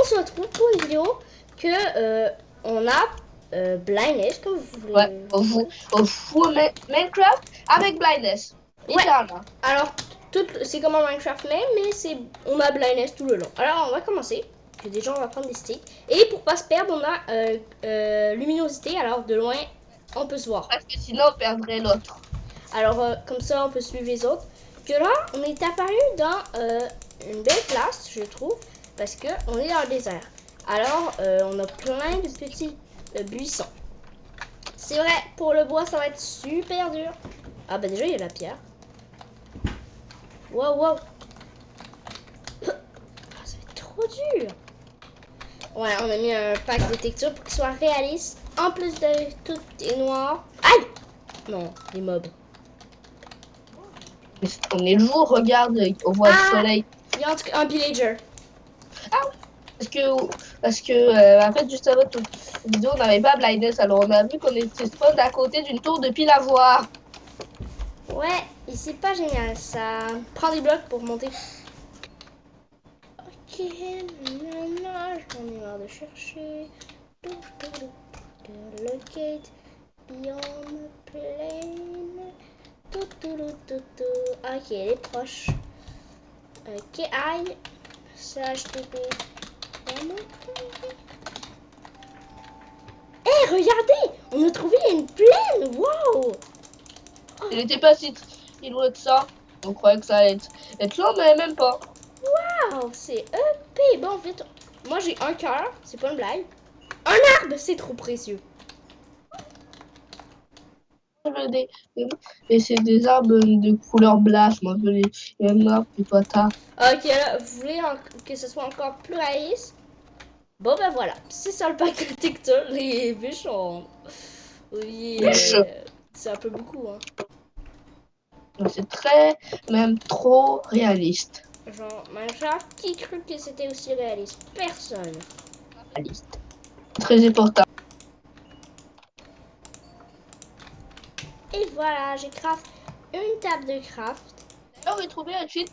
on se retrouve pour une vidéo que on a Blindness, comme vous voulez. Ouais, on joue Minecraft avec Blindness. Ouais. Littéralement. Alors, c'est comme un Minecraft même, mais on a Blindness tout le long. Alors, on va commencer. Que déjà, on va prendre des sticks. Et pour pas se perdre, on a luminosité. Alors, de loin, on peut se voir. Parce que sinon, on perdrait l'autre. Alors, comme ça, on peut suivre les autres. Que là, on est apparu dans une belle place, je trouve. Parce que on est dans le désert. Alors, on a plein de petits buissons. C'est vrai, pour le bois, ça va être super dur. Ah bah déjà, il y a la pierre. Wow, wow. Ah, ça va être trop dur. Ouais, on a mis un pack de textures pour qu'il soit réaliste. En plus de tout est noir. Aïe! Non, les mobs. On est le jour, regarde, on voit le soleil. Il y a un pillager. Ah oui, parce que en fait, juste avant toute vidéo, on n'avait pas Blindness, alors on a vu qu'on était spawn à côté d'une tour de pile à voir. Ouais, et c'est pas génial ça. Prends des blocs pour monter. Ok, nanana, j'en ai marre de chercher. Locate beyond plane. Ok, elle est proche. Ok, aïe. Ça, je t'ai fait. Eh, regardez! On a trouvé une plaine! Wow! Il n'était pas si loin de ça. On croyait que ça allait être long, mais même pas. Wow! C'est EP! Bon, vite. Moi, j'ai un cœur. C'est pas une blague. Un arbre! C'est trop précieux. Je veux et c'est des arbres de couleur blanche, moi je veux les mêmes arbres que toi t'as. Ok, là, vous voulez que ce soit encore plus réaliste? Bon, ben voilà. C'est ça le pack de texture. Les bûches sont. Oui, c'est un peu beaucoup, hein. C'est très, même trop réaliste. Genre, Minecraft, qui crut que c'était aussi réaliste? Personne. Réaliste. Très important. Et voilà, j'ai craft une table de craft. D'ailleurs, j'ai trouvé un cheat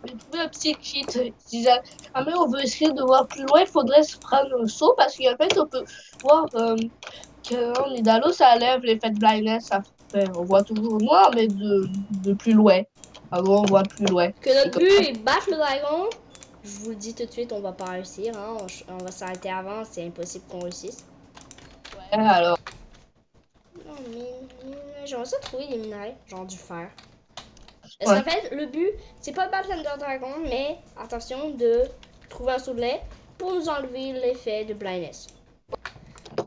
j'ai trouvé un petit cheat. Si jamais on veut essayer de voir plus loin, il faudrait se prendre un saut parce qu'en fait, on peut voir quand on est dans l'eau, ça enlève l'effet de blindness. On voit toujours noir, mais de plus loin. Alors, on voit plus loin. Que Et notre comme but ça, est battre le dragon. Je vous le dis tout de suite, on va pas réussir. Hein. On va s'arrêter avant, c'est impossible qu'on réussisse. ouais, alors. Non, mais j'aimerais ça trouver des minerais, genre du fer. Parce Ouais. qu'en fait, le but, c'est pas de battre l'Ender Dragon, mais attention de trouver un saut de lait pour nous enlever l'effet de blindness.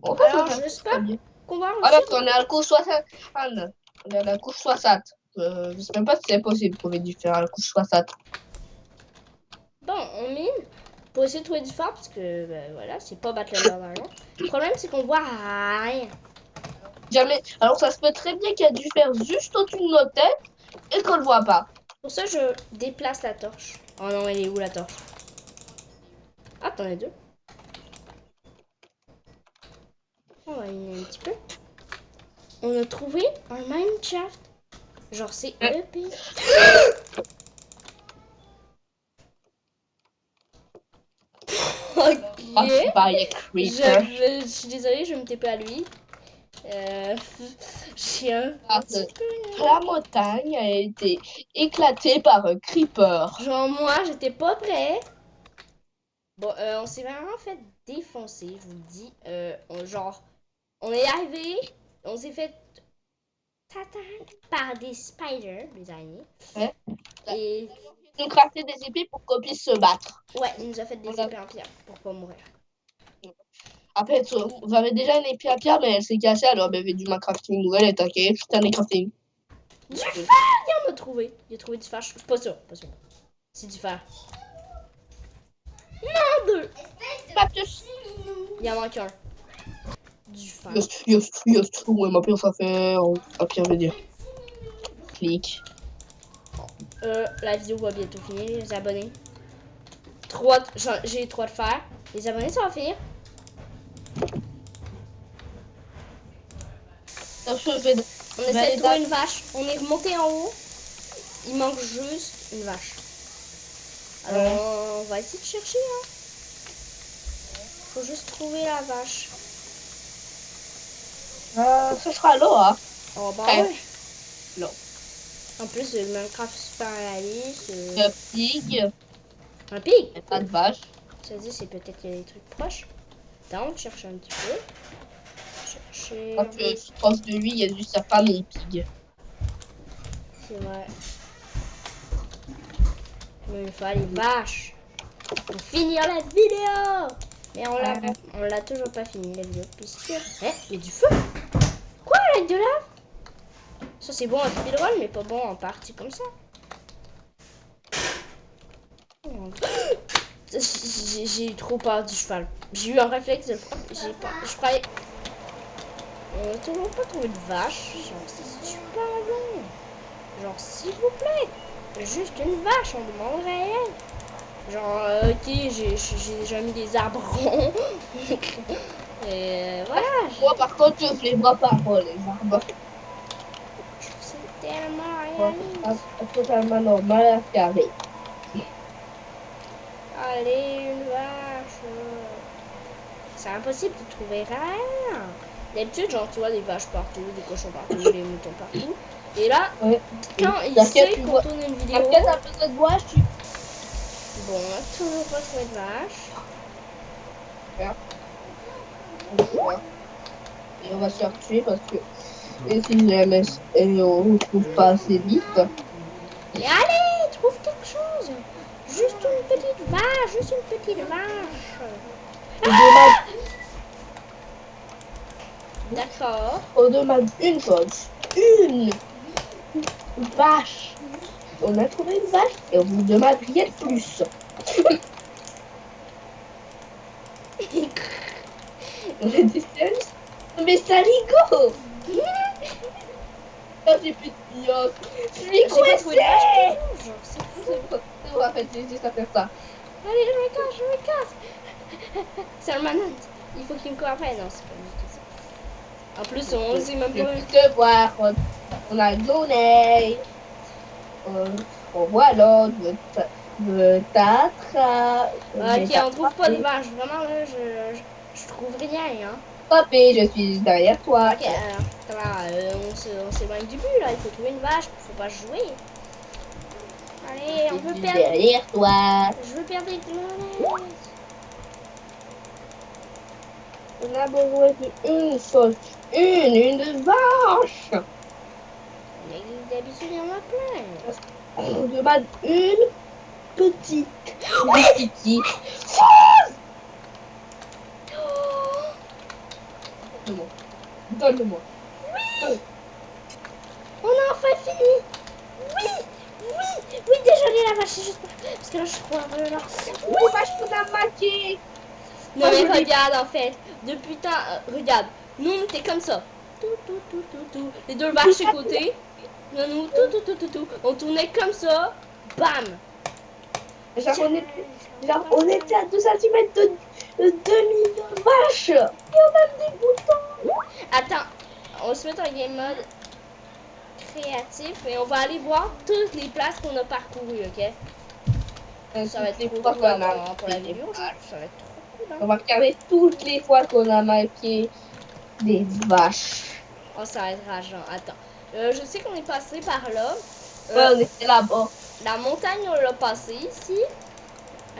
On va Alors, faire j'espère très bien. qu'on va Alors réussir. qu'on est à la couche 60. Ah, non. On est à la couche 60. Je sais même pas si c'est possible qu'on ait dû faire à la couche 60. Bon, on mine pour essayer de trouver du fer, parce que ben, voilà, c'est pas battre l'Ender Dragon. Le problème, c'est qu'on voit rien. Jamais. Alors ça se peut très bien qu'il a dû faire juste au-dessus de notre tête et qu'on le voit pas. Pour ça, je déplace la torche. Oh non, elle est où la torche? Ah, t'en as deux. On va y un petit peu. On a trouvé un Minecraft. Genre, c'est EP. Ok. By a creeper. Je suis désolée, je vais me taper à lui. J'ai un petit peu. La montagne a été éclatée par un creeper. Genre, moi, j'étais pas prêt. Bon, on s'est vraiment fait défoncer, je vous le dis. Genre, on est arrivé, on s'est fait par des spiders, des araignées. Hein? Et Nous crafter des épées pour qu'on puisse se battre. ouais, il nous a fait des épées en pierre pour pas mourir. Après, vous avez déjà une épée à pierre, mais elle s'est cassée, alors ben, du crafting nouvelle, et t'inquiète, c'est un crafting. Du fer, il en a trouvé. Il a trouvé du fer, je suis pas sûr, pas sûr. C'est du fer. Non, deux. Il en manque un. Du fer. Yes. Ouais, ma pierre, ça fait. À pierre, je veux dire. Clic. La vidéo va bientôt finir, les abonnés. J'ai 3 de fer. Les abonnés, ça va finir. Je On vais essaie aller de trouver dans. une vache. On est remonté en haut. Il manque juste une vache. Alors, on va essayer de chercher. Hein. Faut juste trouver la vache. Ce sera là, hein. Oh bah Bref. ouais. Non. En plus, le Minecraft super réaliste. Le pig, Un pig. et pas de vache. Ça dit, c'est peut-être qu'il y a des trucs proches. Attends, on cherche un petit peu. Chercher. Quand tu es proche de lui, il y a juste sa femme et les pigs. C'est vrai. Mais il faut aller vache. Pour finir la vidéo. Mais on l'a toujours pas fini la vidéo. Puisque. Eh, il y a du feu. Quoi, avec de lave? Ça, c'est bon en speedrun, mais pas bon en partie comme ça. J'ai eu trop peur du cheval. J'ai eu un réflexe de le prendre. Je croyais. On a toujours pas trouvé de vache. Genre, c'est super long. Genre, s'il vous plaît. Juste une vache, on demanderait rien. Genre, ok, j'ai déjà mis des arbres ronds. Et voilà. Moi, par contre, je les vois pas, moi, les arbres. C'est tellement Moi, réaliste. c'est totalement normal à carré. Allez, une vache. C'est impossible de trouver rien. D'habitude, genre, tu vois des vaches partout, des cochons partout, des moutons partout. Et là, Ouais. quand il T'inquiète, sait tu qu'on vois. tourne une vidéo, T'inquiète, t'as besoin de moi, je suis bon, toujours pas trouvé de vache. super. Enfin, et on va se faire tuer parce que. Et si jamais et on retrouve pas assez vite. Mais allez, trouve quelque chose. Juste une petite vache, juste une petite vache. On demande, D'accord. on demande une chose. Une vache. On a trouvé une vache et on vous demande rien de plus. J'ai dit sérieux? Mais ça rigole! Ah, j'ai plus de pillage. Je suis J'ai pas trouvé de vache coincée! toujours, genre, c'est fou. C'est bon, en fait, j'ai juste à faire ça. Allez, je me casse. C'est un manhunt. Il faut qu'il me court après. Non, c'est pas du tout ça. En plus, on sait même Je pas. peux te voir. On a donné. Voilà, je veux t'attraper. Je vais Ok, on trouve pas de t'attraper. vache. Vraiment, là, je trouve rien, hein. Attraper, je suis derrière toi. Ok, ça va, on s'éloigne du but, là. Il faut trouver une vache. Faut pas jouer. Allez, on Je veut suis perdre. derrière toi. Je veux perdre des planètes. On a besoin d'une seule. Une vache. Mais d'habitude, il y en a plein. On demande une petite. Oui. Petite. Oh, Donne-le-moi. Donne-le-moi. on a enfin fini. Oui, oui, désolé la vache, c'est juste parce que là je suis trop heureux là. Les vaches qu'on a manqué. Non Oh, mais je l'ai. regarde en fait, depuis tant, regarde, nous on était comme ça. Tout. Les deux vaches sur côté. Nous, tout. On tournait comme ça. Bam. On était à 2 cm de demi de vache. Et on a des boutons. Attends, on se met en game mode créatif et on va aller voir toutes les places qu'on a parcourues, ok? Ça va Toutes être les trop fois cool qu'on a pour la manqué des vidéo aujourd'hui. vaches. Ça va être trop cool, hein. On va regarder toutes les fois qu'on a manqué des vaches. Oh, ça va être rageant. Attends. Je sais qu'on est passé par là. Ouais, Euh, on était là-bas. la montagne, on l'a passé ici.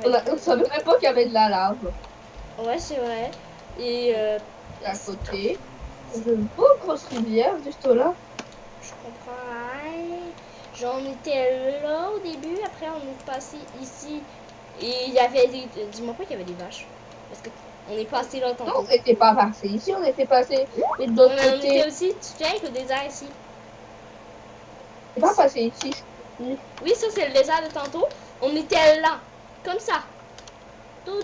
On savait même pas qu'il y avait de la lave. Ouais, c'est vrai. Et À côté. J'ai une beau grosse rivière juste là. je comprends rien. J'en étais là au début. Après, on est passé ici. Et il y avait des. Dis-moi pas qu'il y avait des vaches. Parce que on est passé là Non, tantôt. on n'était pas passé ici, on était passé de Ouais, l'autre mais on était côté. aussi. Tu te souviens avec le désert ici? On n'est pas passé ici. Oui, ça, c'est le désert de tantôt. On était là. Comme ça. Tout.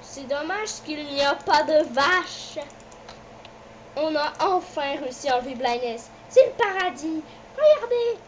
C'est dommage qu'il n'y a pas de vache. On a enfin réussi à enlever Blindness. C'est le paradis. Regardez.